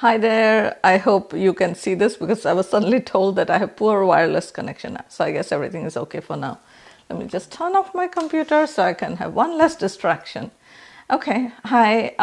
Hi there. I hope you can see this because I was suddenly told that I have poor wireless connection. So I guess everything is okay for now. Let me just turn off my computer so I can have one less distraction. Okay. Hi.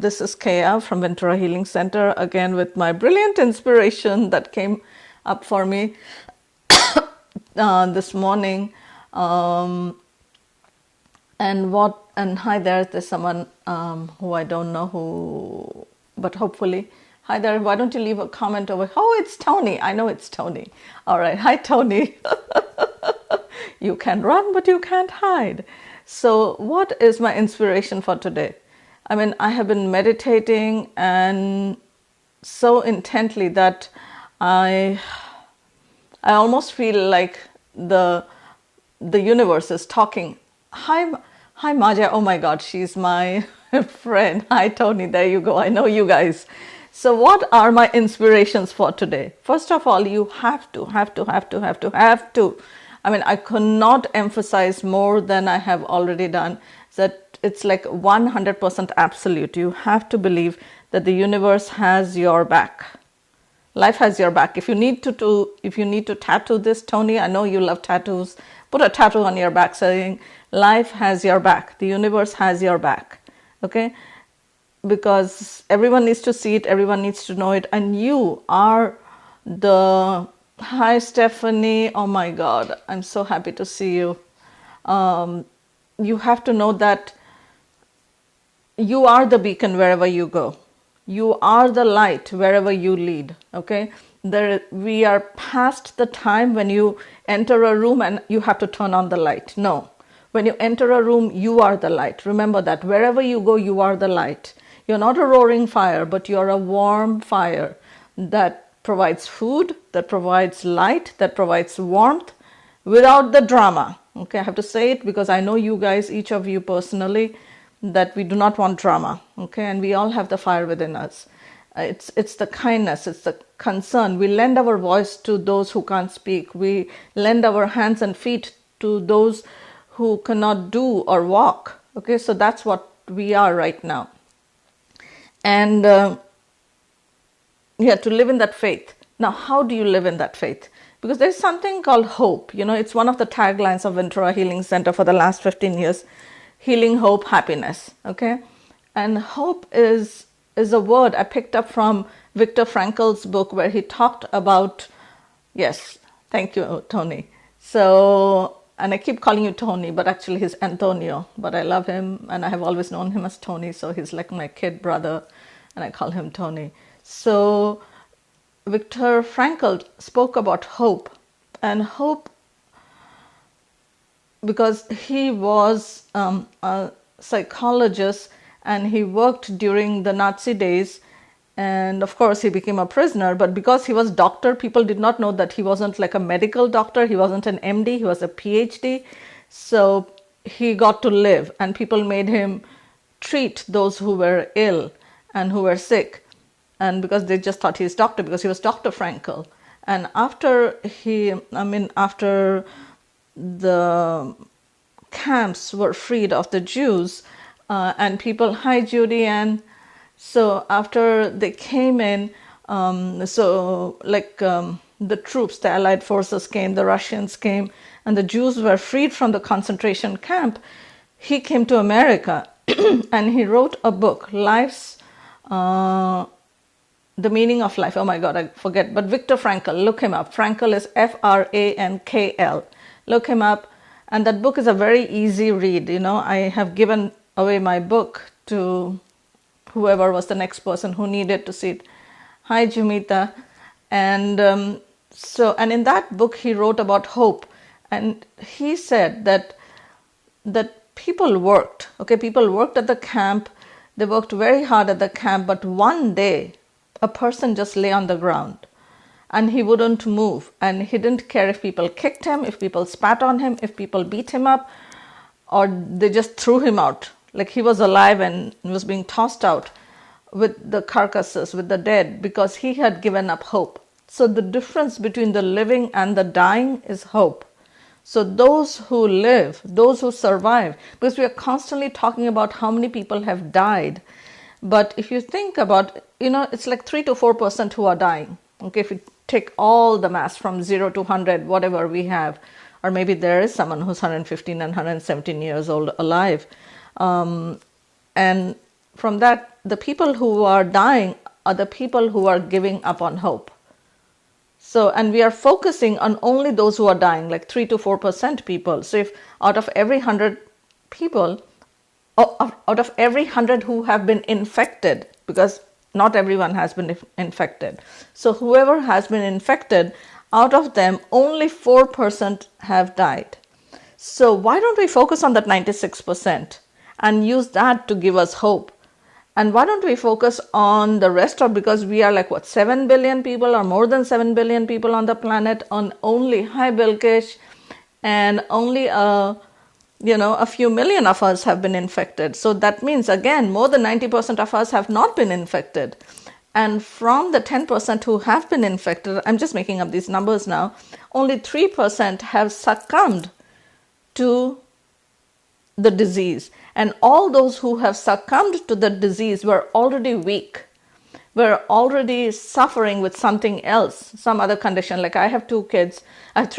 This is Kaya from Ventura Healing Center again with my brilliant inspiration that came up for me this morning. And hi there. There's someone who I don't know who, but hopefully. Hi there. Why don't you leave a comment over? Oh, it's Tony. I know it's Tony. All right. Hi, Tony. You can run, but you can't hide. So, what is my inspiration for today? I mean, I have been meditating and so intently that I almost feel like the universe is talking. Hi, Maja. Oh my God, she's my friend. Hi, Tony. There you go. I know you guys. So, what are my inspirations for today? First of all, you have to. I mean, I cannot emphasize more than I have already done that it's like 100% absolute. You have to believe that the universe has your back. Life has your back. If you need to tattoo this, Tony, I know you love tattoos. Put a tattoo on your back saying, life has your back. The universe has your back. Okay? Because everyone needs to see it, everyone needs to know it, and you are the... Hi, Stephanie. Oh my God, I'm so happy to see you. You have to know that you are the beacon wherever you go. You are the light wherever you lead. Okay? We are past the time when you enter a room and you have to turn on the light. No. When you enter a room, you are the light. Remember that. Wherever you go, you are the light. You're not a roaring fire, but you're a warm fire that provides food, that provides light, that provides warmth without the drama. Okay, I have to say it because I know you guys, each of you personally, that we do not want drama. Okay, and we all have the fire within us. It's the kindness, it's the concern. We lend our voice to those who can't speak. We lend our hands and feet to those who cannot do or walk. Okay, so that's what we are right now. And to live in that faith. Now, how do you live in that faith? Because there's something called hope. You know, it's one of the taglines of Ventura Healing Center for the last 15 years. Healing, hope, happiness. Okay? And hope is a word I picked up from Viktor Frankl's book where he talked about... Yes, thank you, Tony. So... And I keep calling you Tony, but actually he's Antonio. But I love him, and I have always known him as Tony, so he's like my kid brother, and I call him Tony. So Viktor Frankl spoke about hope, and hope because he was a psychologist, and he worked during the Nazi days. And of course, he became a prisoner. But because he was doctor, people did not know that he wasn't like a medical doctor. He wasn't an MD. He was a PhD. So he got to live. And people made him treat those who were ill and who were sick. And because they just thought he's doctor, because he was Dr. Frankl. And after the camps were freed of the Jews, and people... Hi, Judy Ann. So after they came in, the troops, the Allied forces came, the Russians came, and the Jews were freed from the concentration camp, he came to America and he wrote a book, The Meaning of Life. Oh my God, I forget. But Viktor Frankl, look him up. Frankl is Frankl. Look him up. And that book is a very easy read. You know, I have given away my book to whoever was the next person who needed to see it. Hi, Jumita. And and in that book, he wrote about hope. And he said that people worked. Okay, people worked at the camp. They worked very hard at the camp. But one day, a person just lay on the ground. And he wouldn't move. And he didn't care if people kicked him, if people spat on him, if people beat him up, or they just threw him out. Like he was alive and was being tossed out with the carcasses, with the dead, because he had given up hope. So the difference between the living and the dying is hope. So those who live, those who survive, because we are constantly talking about how many people have died, But if you think about, it's like 3 to 4% who are dying. Okay, if you take all the mass from 0 to 100, whatever we have, or maybe there is someone who's 115 and 117 years old alive. And from that, the people who are dying are the people who are giving up on hope. So, and we are focusing on only those who are dying, like 3 to 4% people. So if out of every 100 people, out of every 100 who have been infected, because not everyone has been infected. So whoever has been infected, out of them, only 4% have died. So why don't we focus on that 96% and use that to give us hope? And why don't we focus on the rest of, because we are like, 7 billion people or more than 7 billion people on the planet, on only, hi Bilkish, and only a few million of us have been infected. So that means, again, more than 90% of us have not been infected. And from the 10% who have been infected, I'm just making up these numbers now, only 3% have succumbed to the disease. And all those who have succumbed to the disease were already weak, were already suffering with something else, some other condition. Like I have 3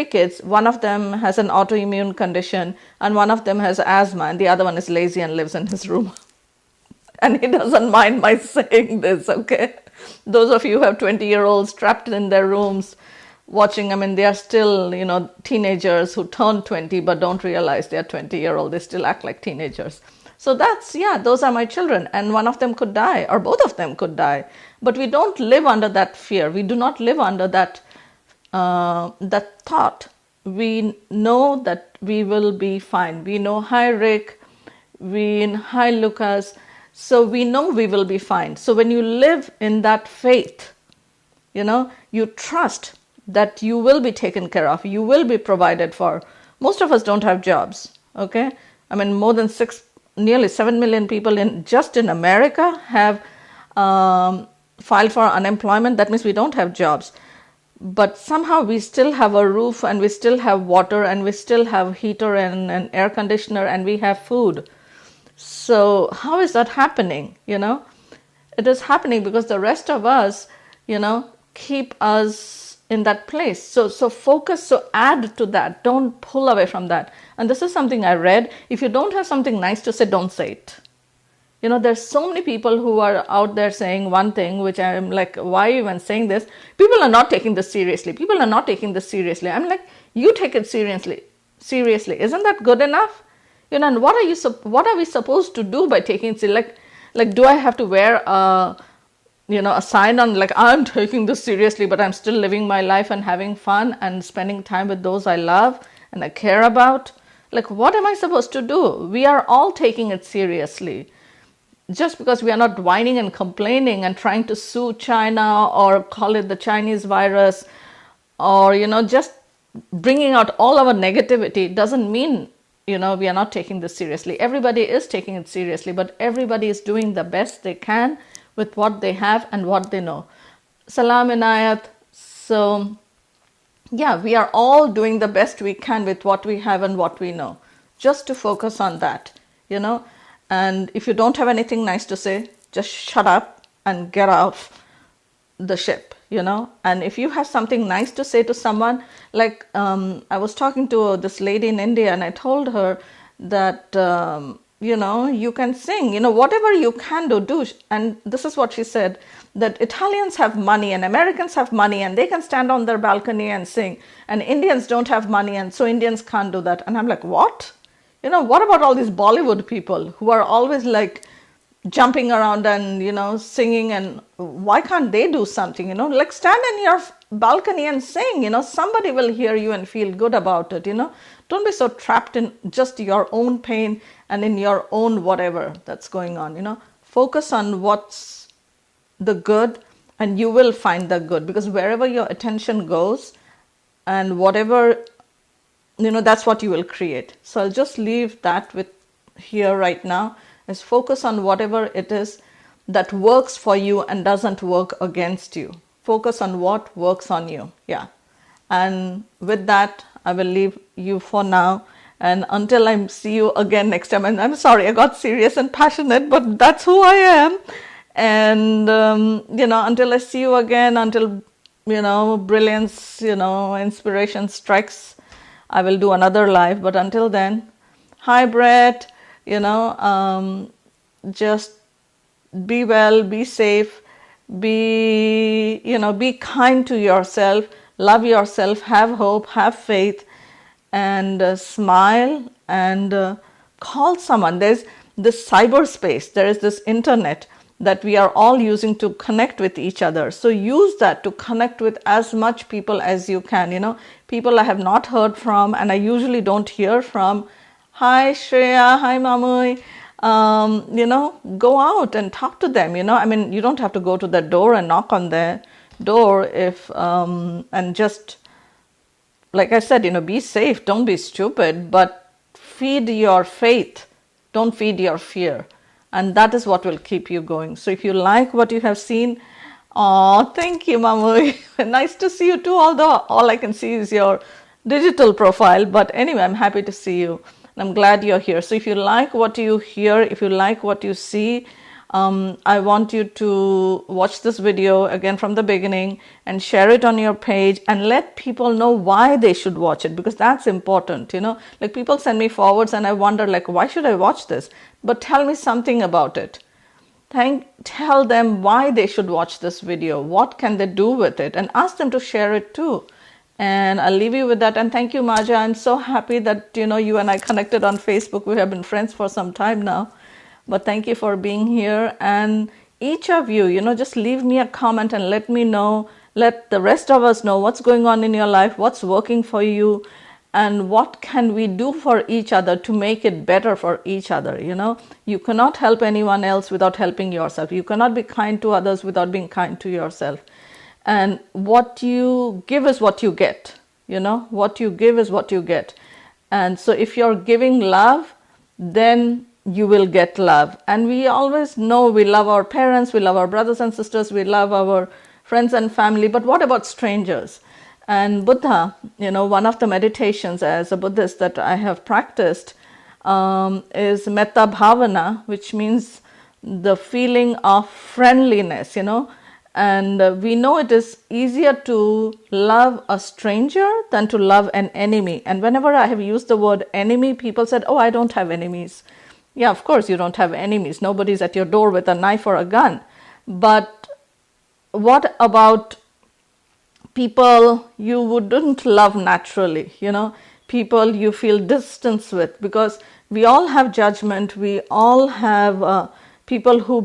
kids. One of them has an autoimmune condition, and one of them has asthma, and the other one is lazy and lives in his room. And he doesn't mind my saying this, okay? Those of you who have 20-year-olds trapped in their rooms watching, they are still, teenagers who turn 20 but don't realize they are 20-year-old. They still act like teenagers. So those are my children. And one of them could die, or both of them could die. But we don't live under that fear. We do not live under that thought. We know that we will be fine. We know, hi Rick, hi Lucas. So we know we will be fine. So when you live in that faith, you trust that you will be taken care of, you will be provided for. Most of us don't have jobs, okay? More than nearly 7 million people just in America have filed for unemployment. That means we don't have jobs. But somehow we still have a roof, and we still have water, and we still have heater and an air conditioner, and we have food. So how is that happening? It is happening because the rest of us, keep us in that place. So focus, so add to that. Don't pull away from that. And this is something I read. If you don't have something nice to say, don't say it. There's so many people who are out there saying one thing, which I'm like, why even saying this? People are not taking this seriously. I'm like, you take it seriously. Isn't that good enough? And what are we supposed to do by taking it? Like, do I have to wear a sign on, like, I'm taking this seriously, but I'm still living my life and having fun and spending time with those I love and I care about? Like, what am I supposed to do? We are all taking it seriously. Just because we are not whining and complaining and trying to sue China or call it the Chinese virus, or, just bringing out all our negativity doesn't mean, we are not taking this seriously. Everybody is taking it seriously, but everybody is doing the best they can with what they have and what they know. Salam Inayat. So, yeah, we are all doing the best we can with what we have and what we know. Just to focus on that, And if you don't have anything nice to say, just shut up and get off the ship, And if you have something nice to say to someone, like I was talking to this lady in India, and I told her that you can sing, whatever you can do. And this is what she said, that Italians have money and Americans have money and they can stand on their balcony and sing, and Indians don't have money, and so Indians can't do that. And I'm like, what? What about all these Bollywood people who are always like jumping around and, singing, and why can't they do something, like stand in your balcony and sing, somebody will hear you and feel good about it, Don't be so trapped in just your own pain and in your own whatever that's going on, Focus on what's the good, and you will find the good, because wherever your attention goes and whatever, that's what you will create. So I'll just leave that with here right now, is focus on whatever it is that works for you and doesn't work against you. Focus on what works on you. Yeah. And with that, I will leave you for now. And until I see you again next time, and I'm sorry I got serious and passionate, but that's who I am. And, until I see you again, until, brilliance, inspiration strikes, I will do another live. But until then, hi, Brett, just be well, be safe, be kind to yourself, love yourself, have hope, have faith, and smile, and call someone. There's this cyberspace, there is this internet that we are all using to connect with each other. So use that to connect with as much people as you can. People I have not heard from and I usually don't hear from. Hi Shreya, hi Mamui. Go out and talk to them. You don't have to go to their door and knock on their door and just, like I said, be safe, don't be stupid, but feed your faith, don't feed your fear. And that is what will keep you going. So if you like what you have seen, thank you, Mamui. Nice to see you too, although all I can see is your digital profile. But anyway, I'm happy to see you. I'm glad you're here. So if you like what you hear, if you like what you see, I want you to watch this video again from the beginning and share it on your page and let people know why they should watch it, because that's important. Like people send me forwards and I wonder, like, why should I watch this? But tell me something about it. Tell them why they should watch this video. What can they do with it? And ask them to share it too. And I'll leave you with that. And thank you, Maja. I'm so happy that, you and I connected on Facebook. We have been friends for some time now. But thank you for being here. And each of you, just leave me a comment and let me know, let the rest of us know what's going on in your life, what's working for you, and what can we do for each other to make it better for each other. You cannot help anyone else without helping yourself. You cannot be kind to others without being kind to yourself. And what you give is what you get. What you give is what you get. And so if you're giving love, then you will get love. And we always know we love our parents, we love our brothers and sisters, we love our friends and family. But what about strangers? And Buddha, one of the meditations as a Buddhist that I have practiced is Metta Bhavana, which means the feeling of friendliness, And we know it is easier to love a stranger than to love an enemy. And whenever I have used the word enemy, people said, oh, I don't have enemies. Yeah, of course you don't have enemies. Nobody's at your door with a knife or a gun. But what about people you wouldn't love naturally, people you feel distance with? Because we all have judgment. We all have people who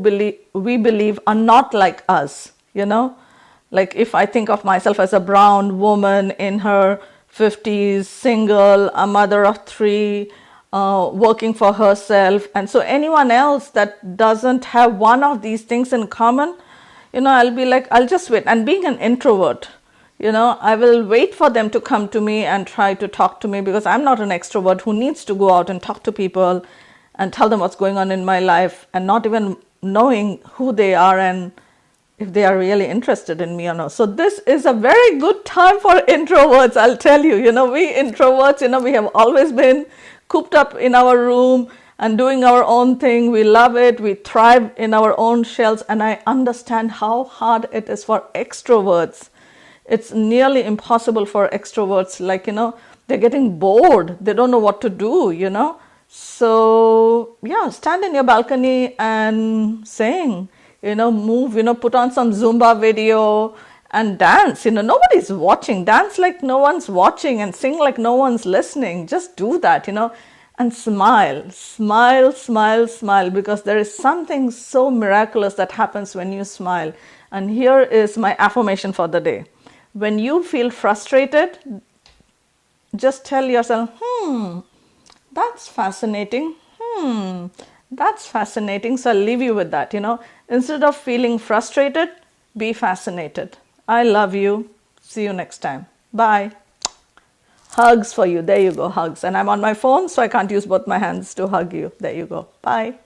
we believe are not like us, Like if I think of myself as a brown woman in her 50s, single, a mother of 3, working for herself. And so anyone else that doesn't have one of these things in common, I'll be like, I'll just wait. And being an introvert, I will wait for them to come to me and try to talk to me, because I'm not an extrovert who needs to go out and talk to people and tell them what's going on in my life and not even knowing who they are and if they are really interested in me or not. So this is a very good time for introverts, I'll tell you. We introverts, we have always been cooped up in our room and doing our own thing. We love it. We thrive in our own shells. And I understand how hard it is for extroverts. It's nearly impossible for extroverts. Like, they're getting bored. They don't know what to do, So, yeah, stand in your balcony and sing, move, put on some Zumba video and dance. Nobody's watching. Dance like no one's watching and sing like no one's listening. Just do that, and smile, smile, smile, smile, because there is something so miraculous that happens when you smile. And here is my affirmation for the day. When you feel frustrated, just tell yourself, that's fascinating. That's fascinating. So I'll leave you with that, Instead of feeling frustrated, be fascinated. I love you. See you next time. Bye. Hugs for you. There you go, hugs. And I'm on my phone, so I can't use both my hands to hug you. There you go. Bye.